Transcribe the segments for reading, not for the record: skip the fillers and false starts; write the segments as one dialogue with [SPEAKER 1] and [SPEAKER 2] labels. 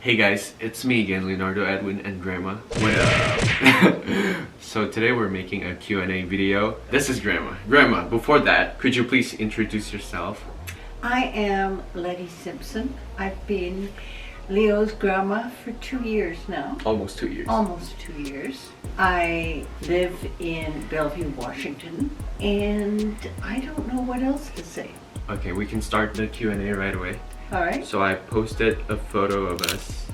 [SPEAKER 1] Hey guys, it's me again, Leonardo Edwin and Grandma. What up? So today we're making a Q&A video. This is Grandma. Grandma, before that, could you please introduce yourself?
[SPEAKER 2] I am Letty Simpson. I've been Leo's grandma for 2 years now.
[SPEAKER 1] Almost 2 years.
[SPEAKER 2] Almost 2 years. I live in Bellevue, Washington, and I don't know what else to say.
[SPEAKER 1] Okay, we can start the Q&A right away.
[SPEAKER 2] Alright?
[SPEAKER 1] So I posted a photo of us,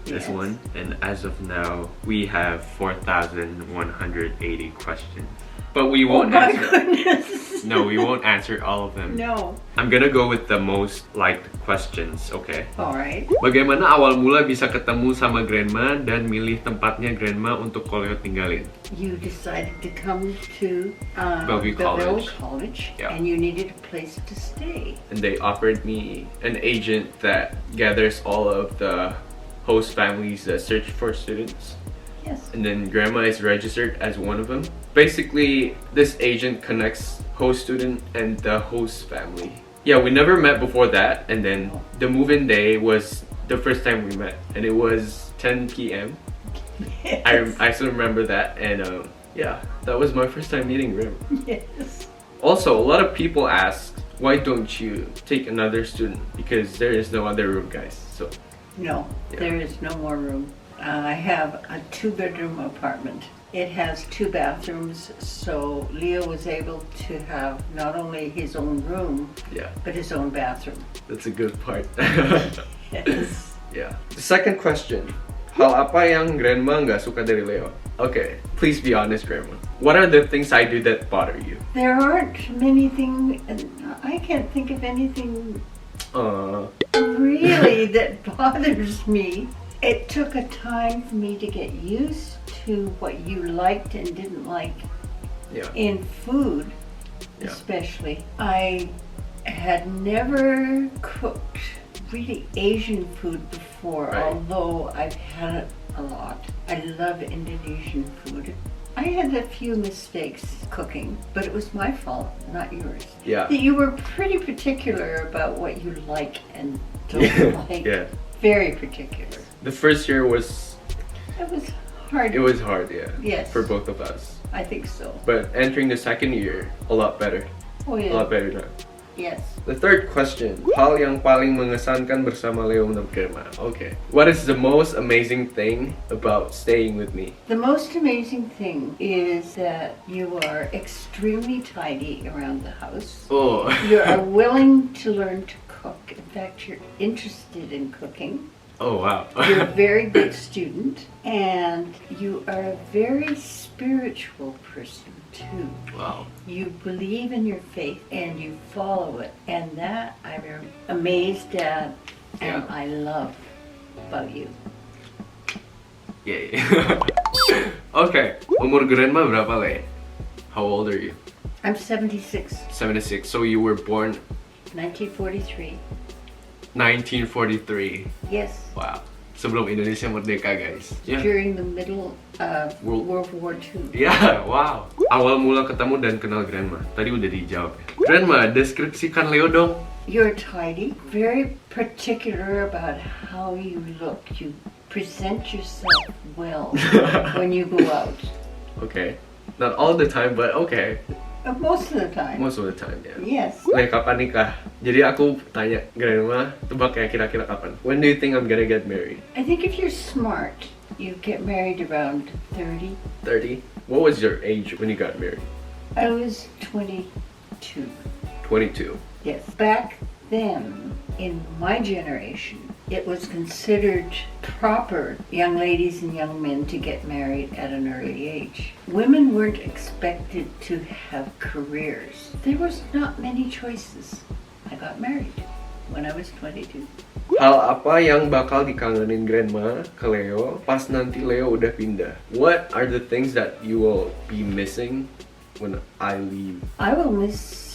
[SPEAKER 1] this
[SPEAKER 2] Yes.
[SPEAKER 1] one, and as of now, we have 4,180 questions. But we
[SPEAKER 2] Oh
[SPEAKER 1] won't
[SPEAKER 2] my
[SPEAKER 1] answer.
[SPEAKER 2] goodness!
[SPEAKER 1] No, we won't answer all of them.
[SPEAKER 2] No.
[SPEAKER 1] I'm gonna go with the most liked questions, okay?
[SPEAKER 2] Alright.
[SPEAKER 1] Bagaimana awal mula bisa ketemu sama Grandma dan milih tempatnya Grandma untuk Koleo tinggalin?
[SPEAKER 2] You decided to come to
[SPEAKER 1] Bellevue College.
[SPEAKER 2] College,
[SPEAKER 1] Yeah.
[SPEAKER 2] and you needed a place to stay.
[SPEAKER 1] And they offered me an agent that gathers all of the host families that search for students.
[SPEAKER 2] Yes.
[SPEAKER 1] And then Grandma is registered as one of them. Basically, this agent connects host student and the host family. Yeah, we never met before that, and then the move-in day was the first time we met, and it was 10 p.m. I still remember that, and yeah, that was my first time meeting Grandma.
[SPEAKER 2] Yes.
[SPEAKER 1] Also, a lot of people ask, why don't you take another student? Because there is no other room, guys. So
[SPEAKER 2] No,
[SPEAKER 1] Yeah.
[SPEAKER 2] there is no more room. I have a 2-bedroom apartment. It has 2 bathrooms, so Leo was able to have not only his own room,
[SPEAKER 1] yeah,
[SPEAKER 2] but his own bathroom.
[SPEAKER 1] that's a good part.
[SPEAKER 2] Yes.
[SPEAKER 1] Yeah. The second question. Hal apa yang Grandma nggak suka dari Leo? Okay, please be honest, Grandma. What are the things I do that bother you?
[SPEAKER 2] There aren't many things, I can't think of anything really that bothers me. It took a time for me to get used to what you liked and didn't like
[SPEAKER 1] Yeah.
[SPEAKER 2] in food,
[SPEAKER 1] Yeah.
[SPEAKER 2] especially. I had never cooked really Asian food before,
[SPEAKER 1] Right.
[SPEAKER 2] although I've had it a lot. I love Indonesian food. I had a few mistakes cooking, but it was my fault, not yours.
[SPEAKER 1] Yeah.
[SPEAKER 2] You were pretty particular about what you like and don't like.
[SPEAKER 1] Yeah.
[SPEAKER 2] Very particular.
[SPEAKER 1] The first year was
[SPEAKER 2] It was hard.
[SPEAKER 1] hard, yeah.
[SPEAKER 2] Yes.
[SPEAKER 1] For both of us.
[SPEAKER 2] I think so.
[SPEAKER 1] But entering the second year, a lot better.
[SPEAKER 2] Oh
[SPEAKER 1] A
[SPEAKER 2] yeah.
[SPEAKER 1] lot better now.
[SPEAKER 2] Yes.
[SPEAKER 1] The third question. Hal yang paling mengesankan bersama Leo dan Grandma. Okay. What is the most amazing thing about staying with me?
[SPEAKER 2] The most amazing thing is that you are extremely tidy around the house.
[SPEAKER 1] Oh.
[SPEAKER 2] You are willing to learn to cook. In fact, you're interested in cooking.
[SPEAKER 1] Oh wow.
[SPEAKER 2] You're a very good student, and you are a very spiritual person too.
[SPEAKER 1] Wow.
[SPEAKER 2] You believe in your faith and you follow it, and that I'm amazed at and
[SPEAKER 1] Yeah.
[SPEAKER 2] I love about you.
[SPEAKER 1] Yay. Okay. Umur Grandma berapa, Le? How old are you?
[SPEAKER 2] I'm 76,
[SPEAKER 1] 76. So you were born
[SPEAKER 2] 1943.
[SPEAKER 1] 1943.
[SPEAKER 2] Yes,
[SPEAKER 1] Wow. Sebelum Indonesia merdeka, guys. Yeah.
[SPEAKER 2] during the middle of
[SPEAKER 1] World-
[SPEAKER 2] World War II.
[SPEAKER 1] Ya, wow. Awal mula ketemu dan kenal Grandma. Tadi udah dijawab ya. Grandma, deskripsikan Leo dong.
[SPEAKER 2] You're tidy, very particular about how you look. You present yourself well when you go out.
[SPEAKER 1] Okay. Not all the time, but okay.
[SPEAKER 2] Most of the time.
[SPEAKER 1] Most of the time, ya.
[SPEAKER 2] Yes.
[SPEAKER 1] Le, kapan nikah? Jadi aku tanya Grandma, tebak ya kira-kira kapan? When do you think I'm gonna get married?
[SPEAKER 2] I think if you're smart, you get married around 30.
[SPEAKER 1] 30? What was your age when you got married?
[SPEAKER 2] I was 22.
[SPEAKER 1] 22.
[SPEAKER 2] Yes. Back then, in my generation, it was considered proper young ladies and young men to get married at an early age. Women weren't expected to have careers. There was not many choices. I got married when I was 22.
[SPEAKER 1] Hal apa yang bakal dikangenin Grandma ke Leo pas nanti Leo udah pindah? What are the things that you will be missing when I leave?
[SPEAKER 2] I will miss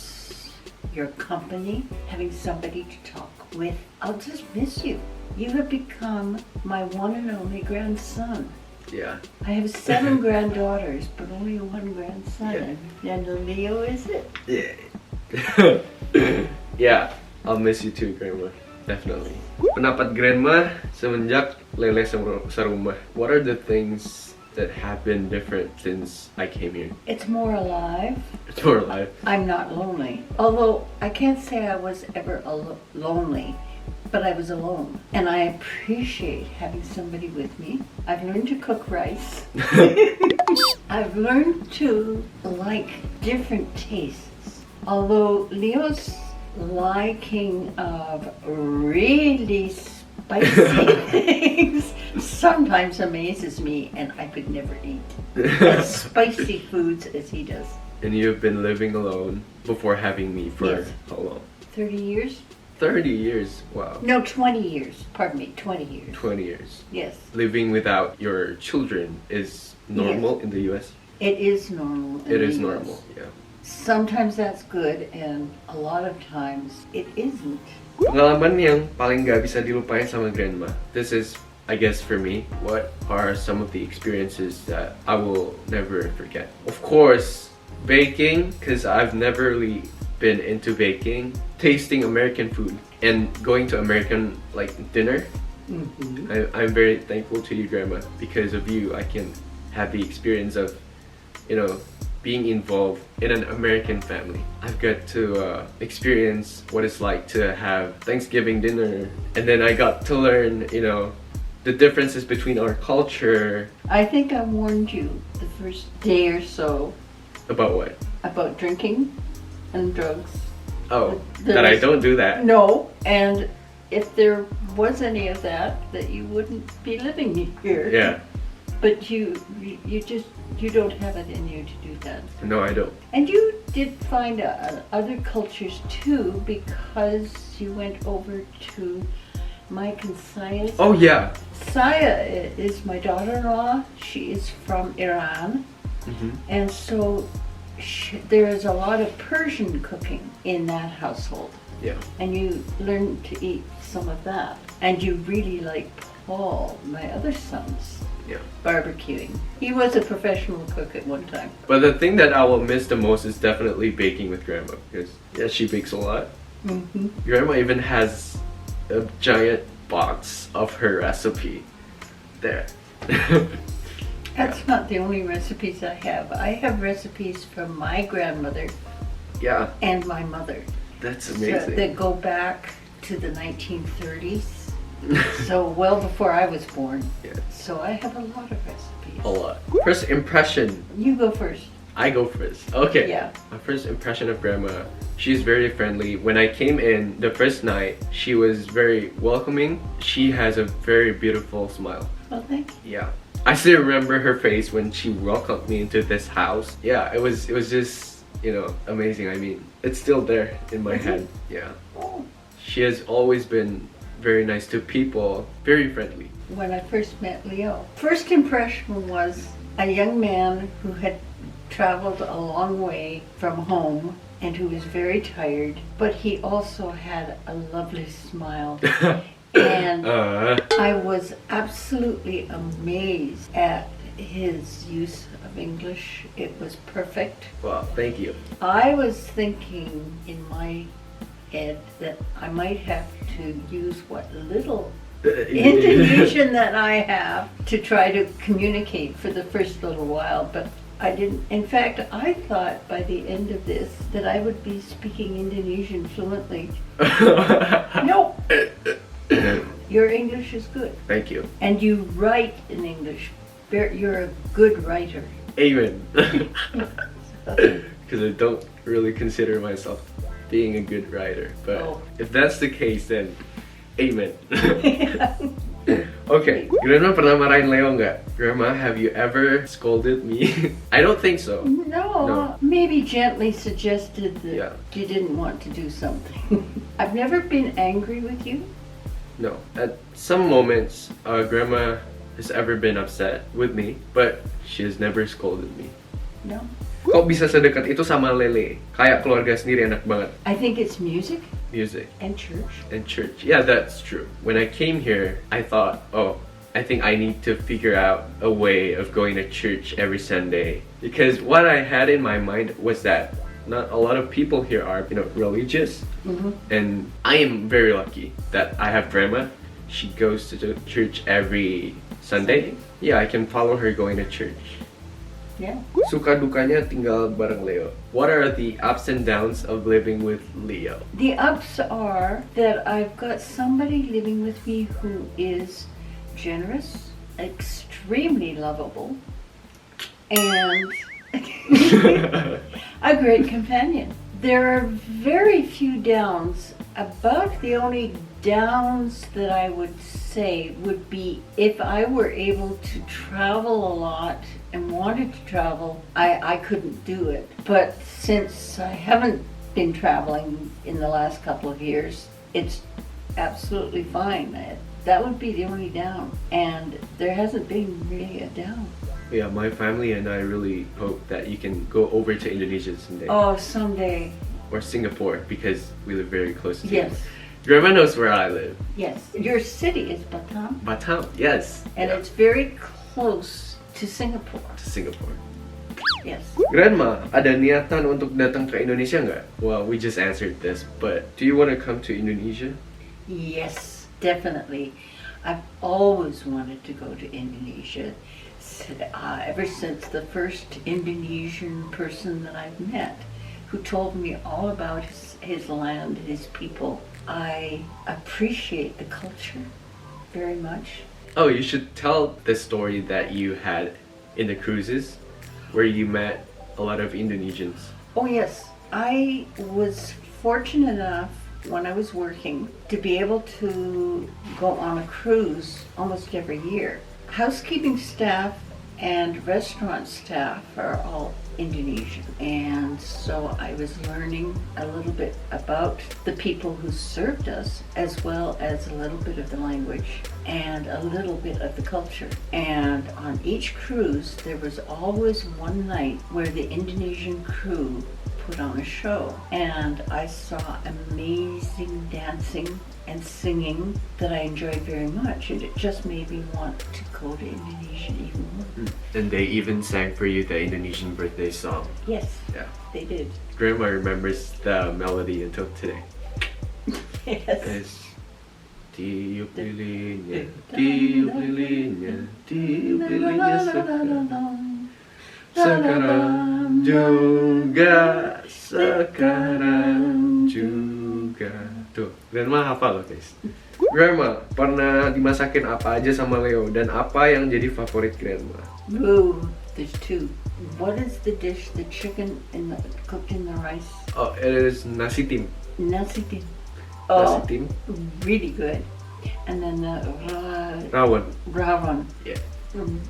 [SPEAKER 2] your company, having somebody to talk with. I'll just miss you. You have become my one and only grandson.
[SPEAKER 1] Yeah.
[SPEAKER 2] I have 7 granddaughters, but only 1 grandson.
[SPEAKER 1] Yeah.
[SPEAKER 2] And Leo is it.
[SPEAKER 1] Yeah. Yeah. I'll miss you too, Grandma. Definitely. Pendapat Grandma semenjak Lele serumah. What are the things that have been different since I came here?
[SPEAKER 2] It's more alive.
[SPEAKER 1] It's more alive.
[SPEAKER 2] I'm not lonely. Although I can't say I was ever lonely, but I was alone. And I appreciate having somebody with me. I've learned to cook rice. I've learned to like different tastes. Although Leo's liking of really spicy things sometimes amazes me, and I could never eat as spicy foods as he does.
[SPEAKER 1] And you've been living alone before having me for
[SPEAKER 2] Yes.
[SPEAKER 1] how long?
[SPEAKER 2] 30 years?
[SPEAKER 1] 30 years. Wow.
[SPEAKER 2] No, 20 years. Pardon me, 20 years.
[SPEAKER 1] 20 years.
[SPEAKER 2] Yes.
[SPEAKER 1] Living without your children is normal in the US?
[SPEAKER 2] It is normal. in
[SPEAKER 1] It
[SPEAKER 2] the
[SPEAKER 1] is
[SPEAKER 2] US.
[SPEAKER 1] normal, yeah.
[SPEAKER 2] Sometimes that's good, and a lot of times it isn't.
[SPEAKER 1] Pengalaman yang paling gak bisa dilupain sama Grandma. This is, I guess for me, what are some of the experiences that I will never forget? Of course, baking, because I've never really been into baking. Tasting American food and going to American dinner.
[SPEAKER 2] Mm-hmm.
[SPEAKER 1] I'm very thankful to you, Grandma. Because of you, I can have the experience of, being involved in an American family. I've got to experience what it's like to have Thanksgiving dinner, and then I got to learn, the differences between our culture.
[SPEAKER 2] I think I warned you the first day or so
[SPEAKER 1] About what?
[SPEAKER 2] about drinking and drugs.
[SPEAKER 1] Oh,
[SPEAKER 2] There
[SPEAKER 1] that I
[SPEAKER 2] was-
[SPEAKER 1] don't do that.
[SPEAKER 2] No, and if there was any of that you wouldn't be living here.
[SPEAKER 1] Yeah.
[SPEAKER 2] But you don't have it in you to do that.
[SPEAKER 1] No, I don't.
[SPEAKER 2] And you did find other cultures too, because you went over to Mike and Saya's.
[SPEAKER 1] Oh yeah.
[SPEAKER 2] Saya is my daughter-in-law. She is from Iran, and so there is a lot of Persian cooking in that household.
[SPEAKER 1] Yeah.
[SPEAKER 2] And you learn to eat some of that. And you really like Paul, my other son's
[SPEAKER 1] Yeah.
[SPEAKER 2] barbecuing. He was a professional cook at one time.
[SPEAKER 1] But the thing that I will miss the most is definitely baking with Grandma, because she bakes a lot.
[SPEAKER 2] Mm-hmm.
[SPEAKER 1] Grandma even has a giant box of her recipe there.
[SPEAKER 2] That's not the only recipes I have. I have recipes from my grandmother
[SPEAKER 1] Yeah,
[SPEAKER 2] and my mother.
[SPEAKER 1] that's
[SPEAKER 2] So,
[SPEAKER 1] amazing.
[SPEAKER 2] that go back to the 1930s. So well before I was born.
[SPEAKER 1] Yeah.
[SPEAKER 2] So I have a lot of recipes.
[SPEAKER 1] A lot. First impression.
[SPEAKER 2] You go first.
[SPEAKER 1] I go first. Okay.
[SPEAKER 2] Yeah.
[SPEAKER 1] My first impression of Grandma. She's very friendly. When I came in the first night, she was very welcoming. She has a very beautiful smile.
[SPEAKER 2] Well, thank you.
[SPEAKER 1] Yeah. I still remember her face when she welcomed me into this house. Yeah, it was just, amazing. I mean, it's still there in my head. Yeah.
[SPEAKER 2] Oh.
[SPEAKER 1] She has always been very nice to people, very friendly.
[SPEAKER 2] When I first met Leo, first impression was a young man who had traveled a long way from home and who was very tired, but he also had a lovely smile. And I was absolutely amazed at his use of English. It was perfect.
[SPEAKER 1] Well, thank you.
[SPEAKER 2] I was thinking in my head that I might have to use what little Indonesian that I have to try to communicate for the first little while, but I didn't. In fact, I thought by the end of this that I would be speaking Indonesian fluently. No, your English is good,
[SPEAKER 1] Thank you.
[SPEAKER 2] and you write in English. You're a good writer.
[SPEAKER 1] Amen. Because I don't really consider myself being a good writer. But
[SPEAKER 2] Oh.
[SPEAKER 1] if that's the case, then amen. Okay, Grandma pernah marahin Leo nggak? Grandma, have you ever scolded me? I don't think so.
[SPEAKER 2] No,
[SPEAKER 1] No.
[SPEAKER 2] maybe gently suggested that
[SPEAKER 1] Yeah.
[SPEAKER 2] you didn't want to do something. I've never been angry with you.
[SPEAKER 1] No. At some moments, Grandma has ever been upset with me, but she has never scolded me.
[SPEAKER 2] No.
[SPEAKER 1] Kok bisa sedekat itu sama Lele? Kayak keluarga sendiri, enak banget.
[SPEAKER 2] I think it's music
[SPEAKER 1] Music
[SPEAKER 2] and church.
[SPEAKER 1] and church. Yeah, that's true. When I came here, I thought, I think I need to figure out a way of going to church every Sunday. Because what I had in my mind was that not a lot of people here are, religious.
[SPEAKER 2] Mm-hmm.
[SPEAKER 1] And I am very lucky that I have grandma. She goes to the church every Sunday. Yeah, I can follow her going to church.
[SPEAKER 2] Yeah.
[SPEAKER 1] Suka dukanya tinggal bareng Leo. What are the ups and downs of living with Leo?
[SPEAKER 2] The ups are that I've got somebody living with me who is generous, extremely lovable, and a great companion. There are very few downs. About the only downs that I would say would be if I were able to travel a lot and wanted to travel, I couldn't do it. But since I haven't been traveling in the last couple of years, it's absolutely fine. That would be the only down. And there hasn't been really a down.
[SPEAKER 1] Yeah, my family and I really hope that you can go over to Indonesia someday.
[SPEAKER 2] Oh, someday.
[SPEAKER 1] Or Singapore, because we live very close to
[SPEAKER 2] Yes.
[SPEAKER 1] Grandma knows where I live.
[SPEAKER 2] Yes. Your city is Batam.
[SPEAKER 1] Batam, yes.
[SPEAKER 2] And
[SPEAKER 1] Yeah,
[SPEAKER 2] it's very close to Singapore.
[SPEAKER 1] to Singapore.
[SPEAKER 2] Yes.
[SPEAKER 1] Grandma, ada niatan untuk datang ke Indonesia nggak? Well, we just answered this, but do you want to come to Indonesia?
[SPEAKER 2] Yes, definitely. I've always wanted to go to Indonesia. Ever since the first Indonesian person that I've met, who told me all about his land, his people. I appreciate the culture very much.
[SPEAKER 1] Oh, you should tell the story that you had in the cruises, where you met a lot of Indonesians.
[SPEAKER 2] Oh yes, I was fortunate enough when I was working to be able to go on a cruise almost every year. Housekeeping staff and restaurant staff are all Indonesian, and so I was learning a little bit about the people who served us, as well as a little bit of the language and a little bit of the culture. And on each cruise there was always one night where the Indonesian crew put on a show, and I saw amazing dancing and singing that I enjoyed very much, and it just made me want to go to Indonesia even more.
[SPEAKER 1] And they even sang for you the Indonesian birthday song.
[SPEAKER 2] Yes,
[SPEAKER 1] Yeah.
[SPEAKER 2] they did.
[SPEAKER 1] Grandma remembers the melody until today.
[SPEAKER 2] Yes.
[SPEAKER 1] It's tiup lilinnya, tiup lilinnya, tiup lilinnya sekarang juga, sekarang juga. Tuh, Grandma hafal loh guys. Grandma, pernah dimasakin apa aja sama Leo dan apa yang jadi favorit Grandma?
[SPEAKER 2] Ooh, there's two. What is the dish, the chicken cooked in the rice?
[SPEAKER 1] Oh, it is nasi tim.
[SPEAKER 2] Nasi tim.
[SPEAKER 1] Nasi
[SPEAKER 2] Oh,
[SPEAKER 1] tim.
[SPEAKER 2] really good. And then the
[SPEAKER 1] Rawon.
[SPEAKER 2] rawan,
[SPEAKER 1] Yeah.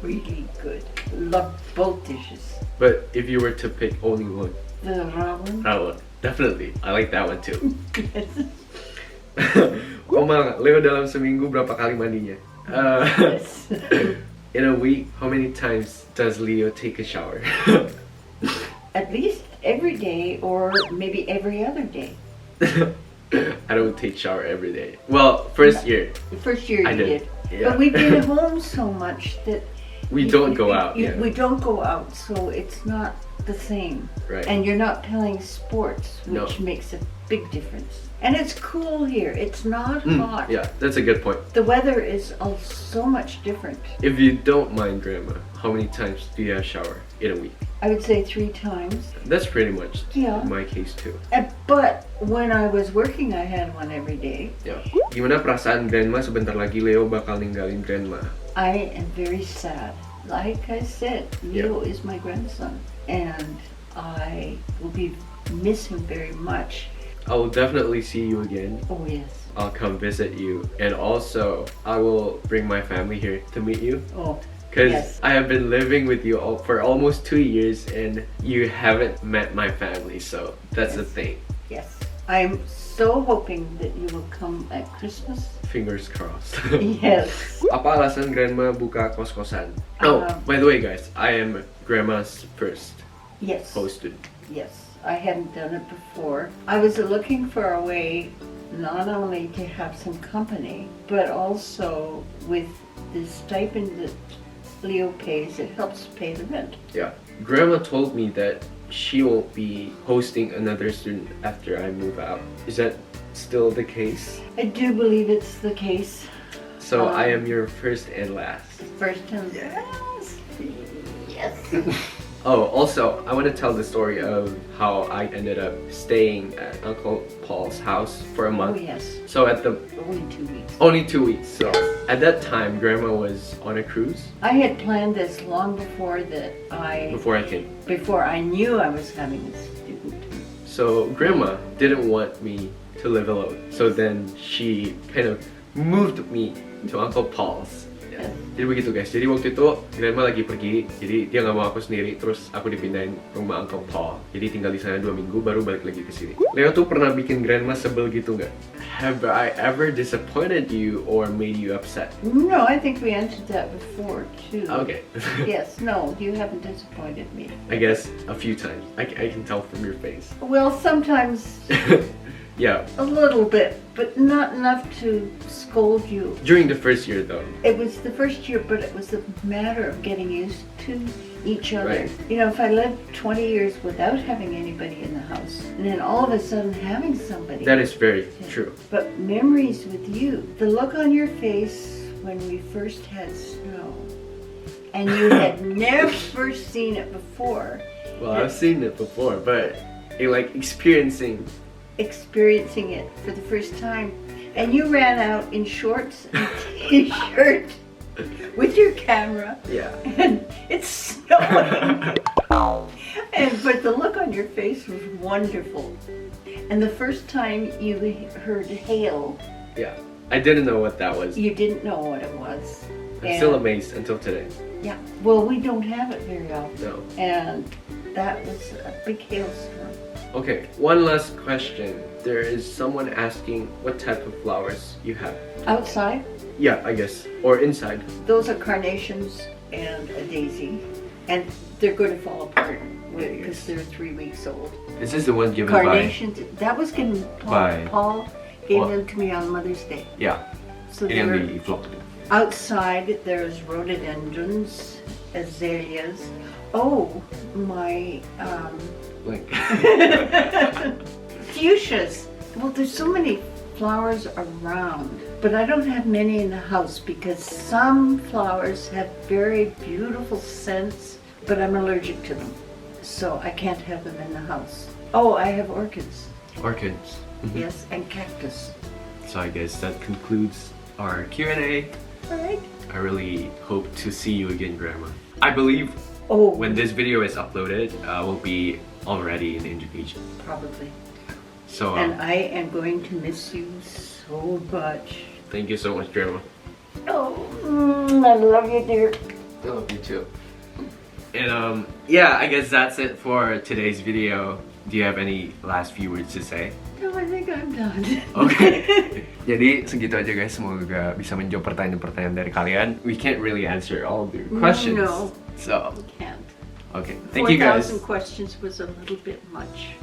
[SPEAKER 2] really good. Love both dishes.
[SPEAKER 1] But if you were to pick only one,
[SPEAKER 2] The rawan.
[SPEAKER 1] Rawon. Definitely. I like that one too.
[SPEAKER 2] Yes.
[SPEAKER 1] Oma, Leo dalam seminggu berapa kali mandinya?
[SPEAKER 2] Yes.
[SPEAKER 1] In a week, how many times does Leo take a shower?
[SPEAKER 2] At least every day, or maybe every other day.
[SPEAKER 1] I don't take shower every day. Well, first year,
[SPEAKER 2] The first year
[SPEAKER 1] I
[SPEAKER 2] you
[SPEAKER 1] did.
[SPEAKER 2] did.
[SPEAKER 1] Yeah.
[SPEAKER 2] But we've been home so much that
[SPEAKER 1] we don't go out.
[SPEAKER 2] you-
[SPEAKER 1] Yeah.
[SPEAKER 2] we don't go out, so it's not the same.
[SPEAKER 1] Right.
[SPEAKER 2] And you're not playing sports,
[SPEAKER 1] No.
[SPEAKER 2] which makes a big difference. And it's cool here. It's not hot.
[SPEAKER 1] Yeah, that's a good point.
[SPEAKER 2] The weather is so much different.
[SPEAKER 1] If you don't mind, Grandma, how many times do you have shower in a week?
[SPEAKER 2] I would say 3 times.
[SPEAKER 1] That's pretty much
[SPEAKER 2] Yeah.
[SPEAKER 1] my case too.
[SPEAKER 2] But when I was working, I had one every day.
[SPEAKER 1] Yeah. Gimana perasaan Grandma sebentar lagi Leo bakal ninggalin Grandma?
[SPEAKER 2] I am very sad. Like I said, Leo is my grandson, and I will miss him very much.
[SPEAKER 1] I will definitely see you again.
[SPEAKER 2] Oh yes.
[SPEAKER 1] I'll come visit you, and also I will bring my family here to meet you.
[SPEAKER 2] Oh,
[SPEAKER 1] Because
[SPEAKER 2] yes.
[SPEAKER 1] I have been living with you for almost 2 years and you haven't met my family, so that's the
[SPEAKER 2] Yes.
[SPEAKER 1] thing.
[SPEAKER 2] Yes. I'm so hoping that you will come at Christmas.
[SPEAKER 1] Fingers crossed.
[SPEAKER 2] Yes.
[SPEAKER 1] Apa alasan Grandma buka kos-kosan? Oh, by the way guys, I am Grandma's first
[SPEAKER 2] Yes.
[SPEAKER 1] host student.
[SPEAKER 2] Yes. I hadn't done it before. I was looking for a way not only to have some company, but also with the stipend that Leo pays, it helps pay the rent.
[SPEAKER 1] Yeah. Grandma told me that she won't be hosting another student after I move out. Is that still the case?
[SPEAKER 2] I do believe it's the case.
[SPEAKER 1] So I am your first and last.
[SPEAKER 2] First and last. Yes.
[SPEAKER 1] Oh, also, I want to tell the story of how I ended up staying at Uncle Paul's house for a
[SPEAKER 2] Oh
[SPEAKER 1] month.
[SPEAKER 2] yes.
[SPEAKER 1] So at the
[SPEAKER 2] Only 2 weeks.
[SPEAKER 1] only 2 weeks. So at that time, Grandma was on a cruise
[SPEAKER 2] I had planned this long before
[SPEAKER 1] before I came.
[SPEAKER 2] before I knew I was having a student.
[SPEAKER 1] So Grandma didn't want me to live alone. So then she kind of moved me to Uncle Paul's. Yeah. Jadi begitu guys. Jadi waktu itu Grandma lagi pergi, jadi dia nggak mau aku sendiri. Terus aku dipindahin rumah Uncle Paul. Jadi tinggal di sana 2 minggu, baru balik lagi ke sini. Leo tuh pernah bikin Grandma sebel gitu nggak? Have I ever disappointed you or made you upset?
[SPEAKER 2] No, I think we answered that before too.
[SPEAKER 1] Okay.
[SPEAKER 2] Yes, no, you haven't disappointed me.
[SPEAKER 1] I guess a few times. I can tell from your face.
[SPEAKER 2] Well, sometimes
[SPEAKER 1] Yeah.
[SPEAKER 2] a little bit, but not enough to scold you.
[SPEAKER 1] During the first year though.
[SPEAKER 2] It was the first year, but it was a matter of getting used to each other.
[SPEAKER 1] Right.
[SPEAKER 2] You know, if I lived 20 years without having anybody in the house, and then all of a sudden having somebody.
[SPEAKER 1] That is very true.
[SPEAKER 2] But memories with you, the look on your face when we first had snow, and you had never seen it before,
[SPEAKER 1] Well, I've seen it before, but like experiencing.
[SPEAKER 2] experiencing it for the first time, and you ran out in shorts and t-shirt with your camera,
[SPEAKER 1] Yeah.
[SPEAKER 2] and it's snowing. But the look on your face was wonderful. And the first time you heard hail,
[SPEAKER 1] Yeah. I didn't know what that was.
[SPEAKER 2] you didn't know what it was.
[SPEAKER 1] I'm still amazed until today.
[SPEAKER 2] Yeah, well, we don't have it very often,
[SPEAKER 1] No.
[SPEAKER 2] and that was a big hailstorm.
[SPEAKER 1] Okay, one last question. There is someone asking what type of flowers you have.
[SPEAKER 2] Outside,
[SPEAKER 1] Yeah, I guess. Or inside.
[SPEAKER 2] those are carnations and a daisy, and they're going to fall apart because they're 3 weeks old.
[SPEAKER 3] This is the one given by.
[SPEAKER 2] Carnations, that was given,
[SPEAKER 3] By-
[SPEAKER 2] Paul gave
[SPEAKER 3] Paul.
[SPEAKER 2] them to me on Mother's Day.
[SPEAKER 3] Yeah.
[SPEAKER 2] So
[SPEAKER 3] Ini yang
[SPEAKER 2] they're
[SPEAKER 3] di vlog.
[SPEAKER 2] outside, there's rhododendrons, azaleas. Oh, my,
[SPEAKER 1] Like
[SPEAKER 2] fuchsias. Well, there's so many flowers around, but I don't have many in the house because some flowers have very beautiful scents, but I'm allergic to them, so I can't have them in the house. Oh, I have orchids,
[SPEAKER 3] Orchids.
[SPEAKER 2] yes, and cactus.
[SPEAKER 3] So I guess that concludes our Q&A.
[SPEAKER 2] All right.
[SPEAKER 3] I really hope to see you again, Grandma. I believe
[SPEAKER 2] Oh,
[SPEAKER 3] when this video is uploaded, we'll be already in Indonesia.
[SPEAKER 2] probably.
[SPEAKER 3] So
[SPEAKER 2] And I am going to miss you so much.
[SPEAKER 1] thank you so much, Grandma.
[SPEAKER 2] Oh, I love you, dear.
[SPEAKER 1] I love you too.
[SPEAKER 3] and yeah, I guess that's it for today's video. Do you have any last few words to say?
[SPEAKER 2] No, I think I'm done.
[SPEAKER 3] Okay. Jadi segitu aja guys, semoga bisa menjawab pertanyaan-pertanyaan dari kalian. We can't really answer all of your questions.
[SPEAKER 2] No.
[SPEAKER 3] So,
[SPEAKER 2] You can't.
[SPEAKER 3] okay. Thank you guys.
[SPEAKER 2] 4,000 questions was a little bit much.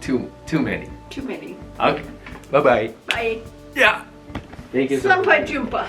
[SPEAKER 3] Too many.
[SPEAKER 2] Too many.
[SPEAKER 3] Okay. Bye-bye.
[SPEAKER 2] Bye.
[SPEAKER 3] Yeah.
[SPEAKER 1] Thank you so much.
[SPEAKER 2] Sampai jumpa.